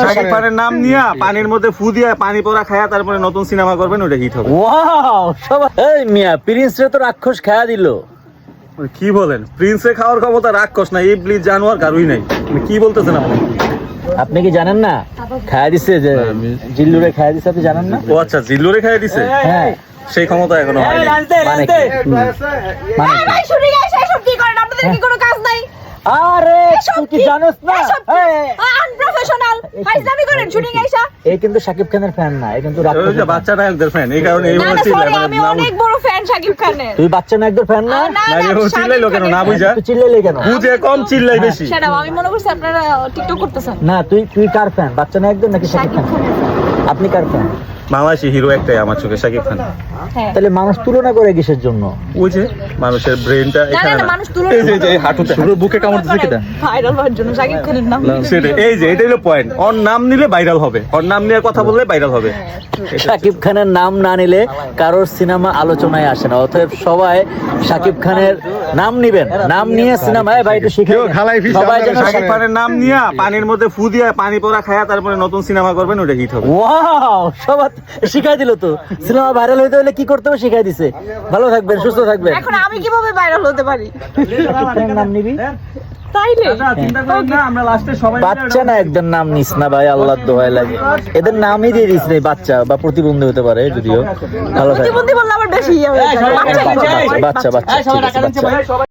শাকিব খানের নাম নিয়া পানির মধ্যে ফু দিয়া পানি পড়া খায়া তারপরে নতুন সিনেমা করবেন, ওটা হিট হবে। ওয়াও সবাই এই মিয়া প্রিন্স রে তো রাক্ষস খায়া দিল। কি বলেন? প্রিন্সে খাওয়ার ক্ষমতা রাক্ষস না, ইবলিস জানোয়ার কারুই নাই। কি বলতেছেন আপনি? আপনি কি জানেন না খায়া দিছে যে জিল্লুরে খায়া দিছে, আপনি জানেন না? ও আচ্ছা, জিল্লুরে খাইয়া দিছে। হ্যাঁ সেই ক্ষমতা এখনো হয়নি। মানে কি? মানে কি? ভাই শুনি গাইস, এসব কি করেন? আপনাদের কি কোনো কাজ নাই? আরে তুই কি জানোস না? আনপ্রফেশনাল ফাইজলামি করেন শুনি গাইসা। এই কিন্তু শাকিব খানের ফ্যান না, এই কিন্তু ওই রাক্ষসের যে fan। বাচ্চা নায়কদের ফ্যান, এই কারণে না এইভাবে না চিল্লায়। সরি, আমি অনেক বড় ফ্যান শাকিব খানের। তুই বাচ্চা নায়কদের ফ্যান না? না না, এভাবে চিল্লাইলো কেন? না বুঝা তুই চিল্লাইলি কেন? বুঝে কম চিল্লাই বেশি। সেটা আমি মনে করছি আপনারা টিকটক করতেছেন। না তুই কার ফ্যান? বাচ্চা নায়কদের নাকি শাকিব শাকিব খান? খানের। আপনি কার ফ্যান? বাংলাদেশি হিরো একটাই আমার চোখে, শাকিব খান। হ্যাঁ। তাহলে মানুষ তুলনা করে কিসের জন্য? ওই যে মানুষের ব্রেনটা না এখানে না না। মানুষ তুলনা এই যে এই হাঁটুতে বুকে কামড়তেছে কিটা? ভাইরাল হওয়ার জন্য শাকিব খানের নাম। সেটা এই যে এটাই হলো পয়েন্ট। ওর নাম নিলে ভাইরাল হবে, ওর নাম নিয়ে কথা বললে ভাইরাল হবে। শাকিব খানের নাম না নিলে কারোর সিনেমা আলোচনায় আসে না, অতএব সবাই শাকিব খানের নাম নিবেন, নাম নিয়ে সিনেমায় ভাই একটু শিখে সবাই যেন শাকিব খানের নাম নিয়া পানির মধ্যে ফু দিয়া পানি পড়া খায়া তারপরে নতুন সিনেমা করবেন, ওটা হিট হবে। ওয়াও সবাই শিখাই দিল তো। সিনেমা ভাইরাল হইতে হলে কি করতে হবে শিখাই দিছে। ভালো থাকবেন, সুস্থ থাকবেন। এখন আমি কিভাবে ভাইরাল হতে পারি? শাকিব খানের নাম নিবি? তাইলে চিন্তা করেন না, আমরা লাস্টে সবাই বাচ্চা না একদের নাম নিস না ভাই, আল্লাহর দোহাই লাগে। এদের নামই দিয়ে দিস রে, বাচ্চা বা প্রতিবন্ধী হতে পারে যদিও। ভালো থাকবেন। প্রতিবন্ধী বললে আবার বেশি ইয়ে হয়ে যাবে। বাচ্চা বাচ্চা বাচ্চা ঠিক আছে, বাচ্চা।